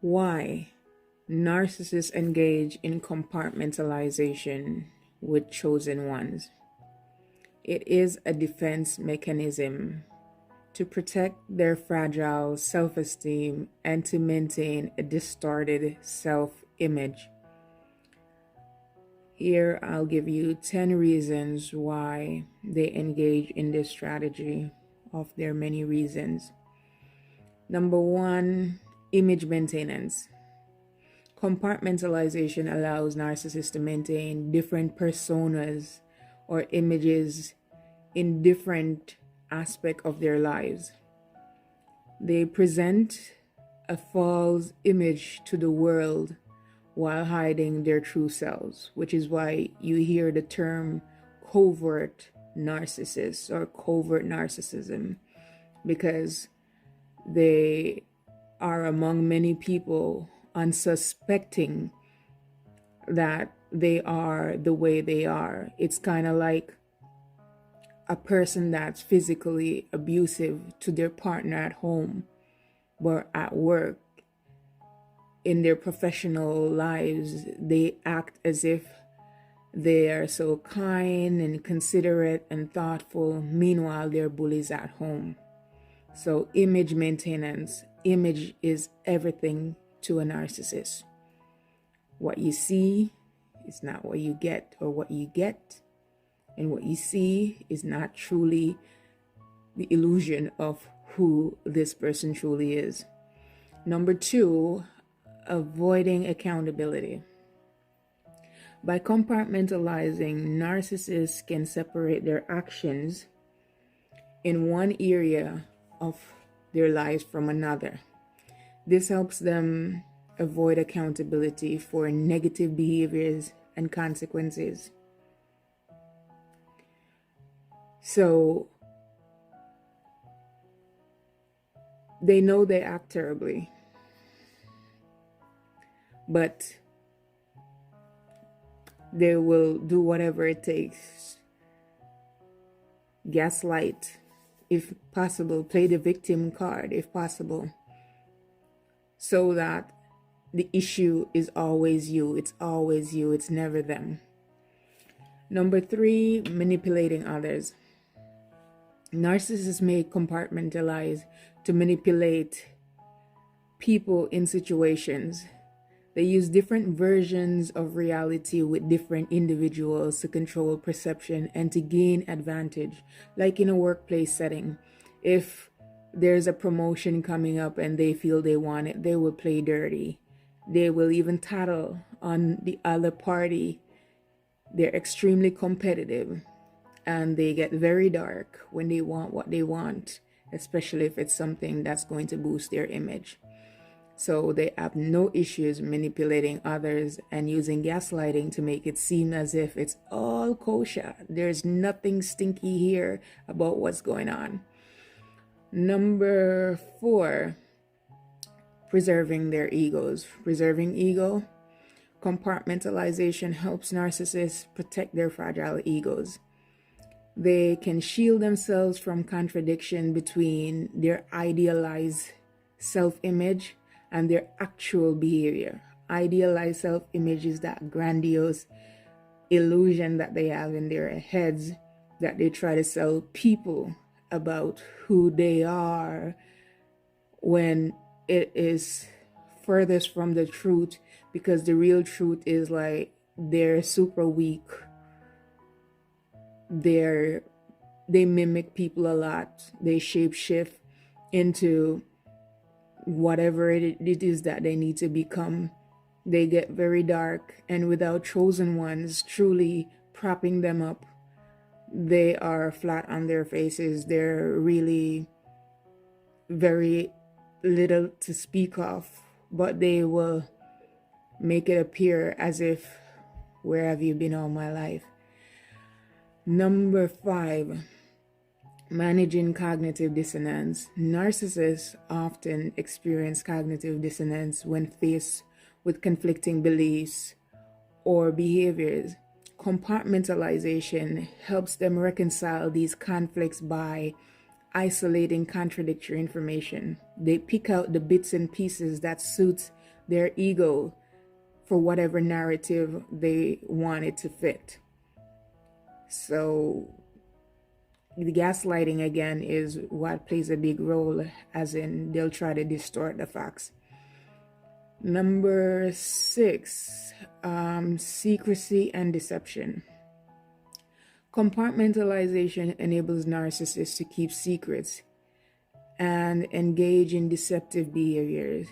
Why narcissists engage in compartmentalization with chosen ones. It is a defense mechanism to protect their fragile self-esteem and to maintain a distorted self-image. Here, I'll give you 10 reasons why they engage in this strategy of their many reasons. Number one, image maintenance. Compartmentalization allows narcissists to maintain different personas or images in different aspects of their lives. They present a false image to the world while hiding their true selves, which is why you hear the term covert narcissists or covert narcissism, because they are among many people unsuspecting that they are the way they are. It's kind of like a person that's physically abusive to their partner at home, but at work, in their professional lives, they act as if they are so kind and considerate and thoughtful. Meanwhile, they're bullies at home. So image maintenance. Image is everything to a narcissist. What you see is not what you get, or what you get and what you see is not truly the illusion of who this person truly is. Number two, avoiding accountability. By compartmentalizing, narcissists can separate their actions in one area of their lives from another. This helps them avoid accountability for negative behaviors and consequences. So they know they act terribly, but they will do whatever it takes. Gaslight, if possible, play the victim card, if possible, so that the issue is always you. It's always you. It's never them. Number three, manipulating others. Narcissists may compartmentalize to manipulate people in situations. They use different versions of reality with different individuals to control perception and to gain advantage. Like in a workplace setting, if there's a promotion coming up and they feel they want it, they will play dirty. They will even tattle on the other party. They're extremely competitive and they get very dark when they want what they want, especially if it's something that's going to boost their image. So they have no issues manipulating others and using gaslighting to make it seem as if it's all kosher. There's nothing stinky here about what's going on. Number four, preserving their egos. Preserving ego. Compartmentalization helps narcissists protect their fragile egos. They can shield themselves from contradiction between their idealized self-image and their actual behavior. Idealized self-image is that grandiose illusion that they have in their heads that they try to sell people about who they are, when it is furthest from the truth, because the real truth is like they're super weak. They mimic people a lot. They shapeshift into whatever it is that they need to become. They get very dark, and without chosen ones truly propping them up, they are flat on their faces. They're really very little to speak of, but they will make it appear as if, where have you been all my life? Number five, managing cognitive dissonance. Narcissists often experience cognitive dissonance when faced with conflicting beliefs or behaviors. Compartmentalization helps them reconcile these conflicts by isolating contradictory information. They pick out the bits and pieces that suit their ego for whatever narrative they want it to fit. So the gaslighting again is what plays a big role, as in they'll try to distort the facts. Number 6, secrecy and deception. Compartmentalization enables narcissists to keep secrets and engage in deceptive behaviors.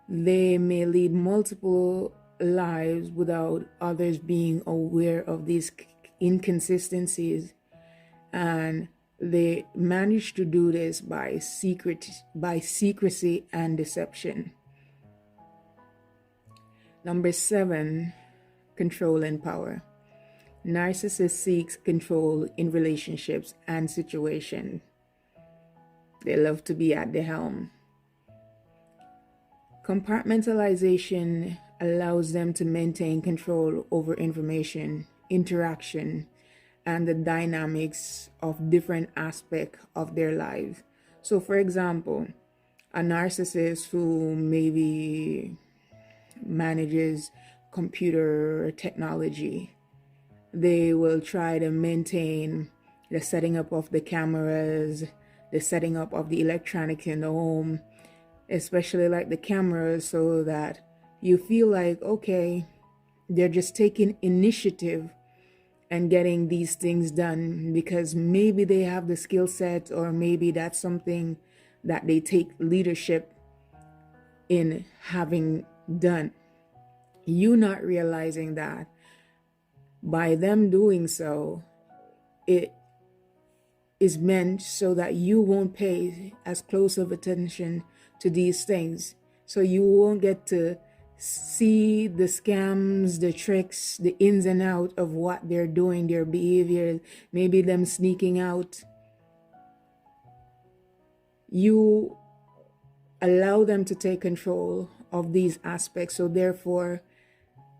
They may lead multiple lives without others being aware of these inconsistencies, and they manage to do this by secrecy and deception. Number 7, control and power. Narcissist seeks control in relationships and situations. They love to be at the helm. Compartmentalization allows them to maintain control over information, interaction, and the dynamics of different aspects of their lives. So, for example, a narcissist who maybe manages computer technology, they will try to maintain the setting up of the cameras, the setting up of the electronics in the home, especially like the cameras, so that you feel like, okay, they're just taking initiative and getting these things done because maybe they have the skill set, or maybe that's something that they take leadership in having done. You not realizing that by them doing so, it is meant so that you won't pay as close of attention to these things. So you won't get to see the scams, the tricks, the ins and out of what they're doing, their behavior, maybe them sneaking out. You allow them to take control of these aspects, so therefore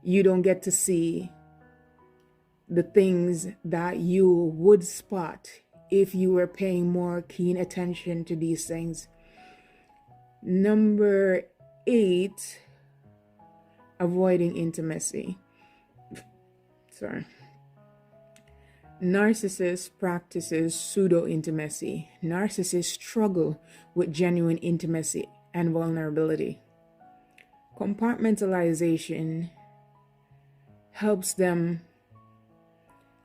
you don't get to see the things that you would spot if you were paying more keen attention to these things. Number 8, avoiding intimacy. Narcissist practices pseudo-intimacy. Narcissists struggle with genuine intimacy and vulnerability. Compartmentalization helps them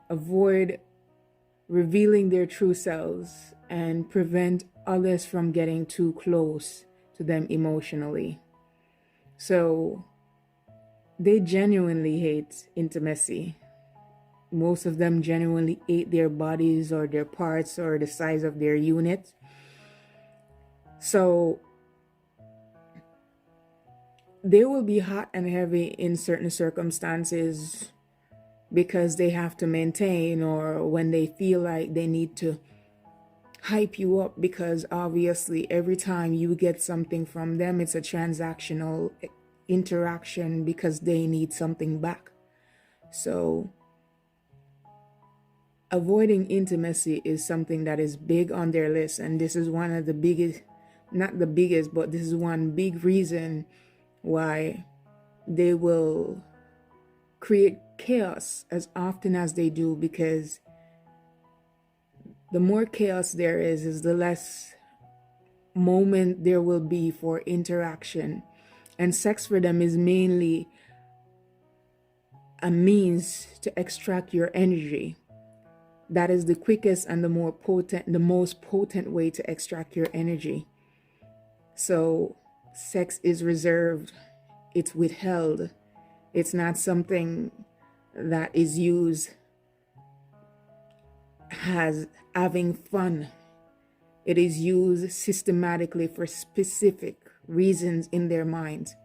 avoid revealing their true selves and prevent others from getting too close to them emotionally. So they genuinely hate intimacy. Most of them genuinely hate their bodies or their parts or the size of their unit. So they will be hot and heavy in certain circumstances because they have to maintain, or when they feel like they need to hype you up, because obviously every time you get something from them, it's a transactional interaction because they need something back. So avoiding intimacy is something that is big on their list, and this is one of the biggest, not the biggest, but this is one big reason why they will create chaos as often as they do, because the more chaos there is the less moment there will be for interaction. And sex for them is mainly a means to extract your energy. That is the quickest and the most potent way to extract your energy. So sex is reserved, it's withheld. It's not something that is used as having fun. It is used systematically for specific reasons in their minds.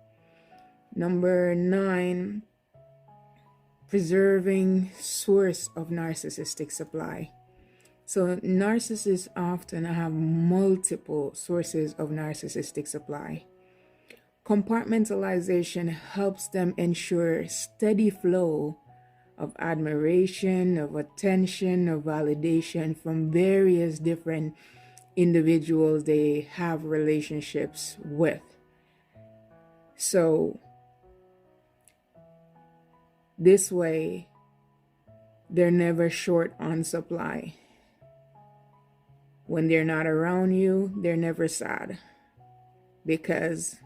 Number 9, preserving source of narcissistic supply. So narcissists often have multiple sources of narcissistic supply. Compartmentalization helps them ensure steady flow of admiration, of attention, of validation from various different individuals they have relationships with. So this way, they're never short on supply. When they're not around you, they're never sad, because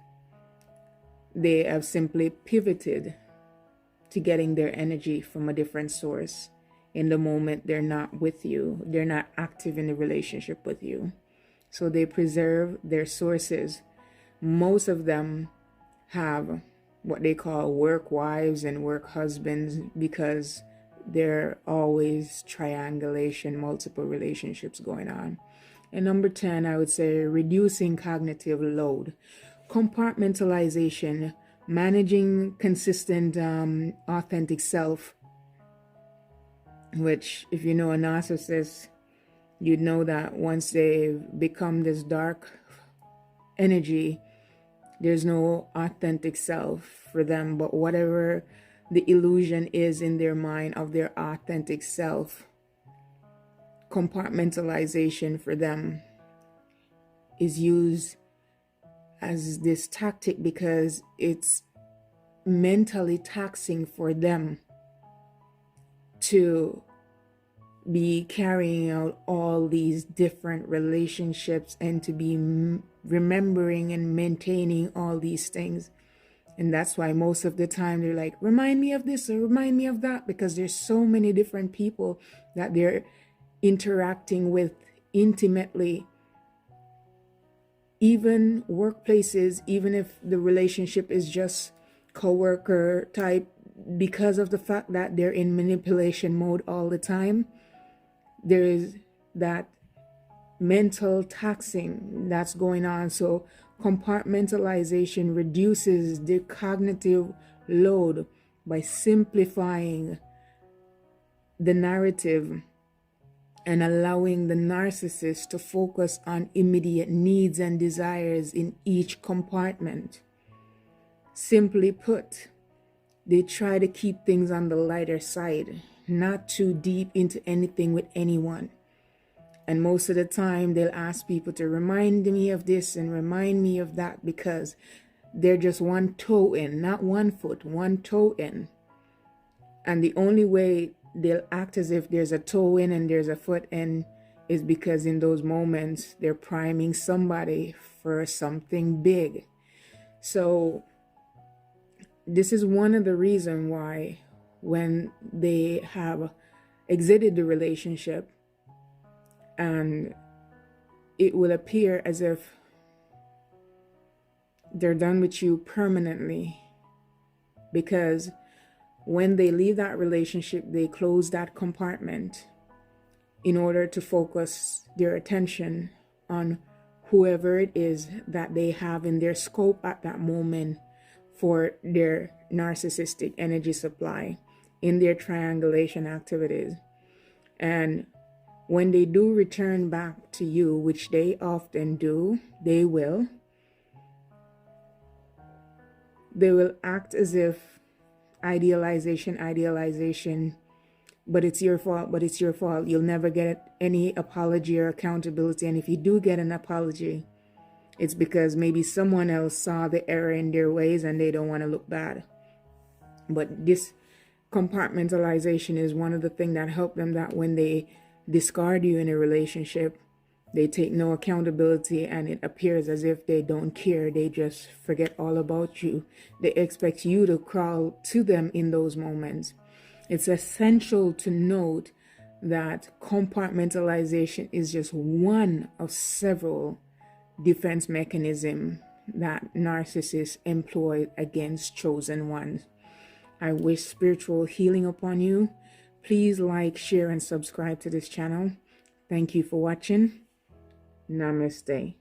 they have simply pivoted to getting their energy from a different source. In the moment they're not with you, they're not active in the relationship with you. So they preserve their sources. Most of them have what they call work wives and work husbands, because they're always triangulation, multiple relationships going on. And number 10, I would say reducing cognitive load. Compartmentalization, managing consistent, authentic self, which if you know a narcissist, you'd know that once they've become this dark energy, there's no authentic self for them, but whatever the illusion is in their mind of their authentic self, compartmentalization for them is used as this tactic, because it's mentally taxing for them to be carrying out all these different relationships and to be remembering and maintaining all these things. And that's why most of the time they're like, remind me of this or remind me of that, because there's so many different people that they're interacting with intimately. Even workplaces, even if the relationship is just co-worker type, because of the fact that they're in manipulation mode all the time, there is that mental taxing that's going on. So compartmentalization reduces the cognitive load by simplifying the narrative and allowing the narcissist to focus on immediate needs and desires in each compartment. Simply put, they try to keep things on the lighter side, not too deep into anything with anyone. And most of the time, they'll ask people to remind me of this and remind me of that, because they're just one toe in, not one foot, one toe in. And the only way they'll act as if there's a toe in and there's a foot in is because in those moments, they're priming somebody for something big. So this is one of the reasons why when they have exited the relationship, and it will appear as if they're done with you permanently, because when they leave that relationship, they close that compartment in order to focus their attention on whoever it is that they have in their scope at that moment for their narcissistic energy supply in their triangulation activities. And when they do return back to you, which they often do, they will act as if idealization, but it's your fault. You'll never get any apology or accountability. And if you do get an apology, it's because maybe someone else saw the error in their ways and they don't want to look bad. But this compartmentalization is one of the things that help them, that when they discard you in a relationship, they take no accountability, and it appears as if they don't care. They just forget all about you. They expect you to crawl to them in those moments. It's essential to note that compartmentalization is just one of several defense mechanisms that narcissists employ against chosen ones. I wish spiritual healing upon you. Please like, share, and subscribe to this channel. Thank you for watching. Namaste.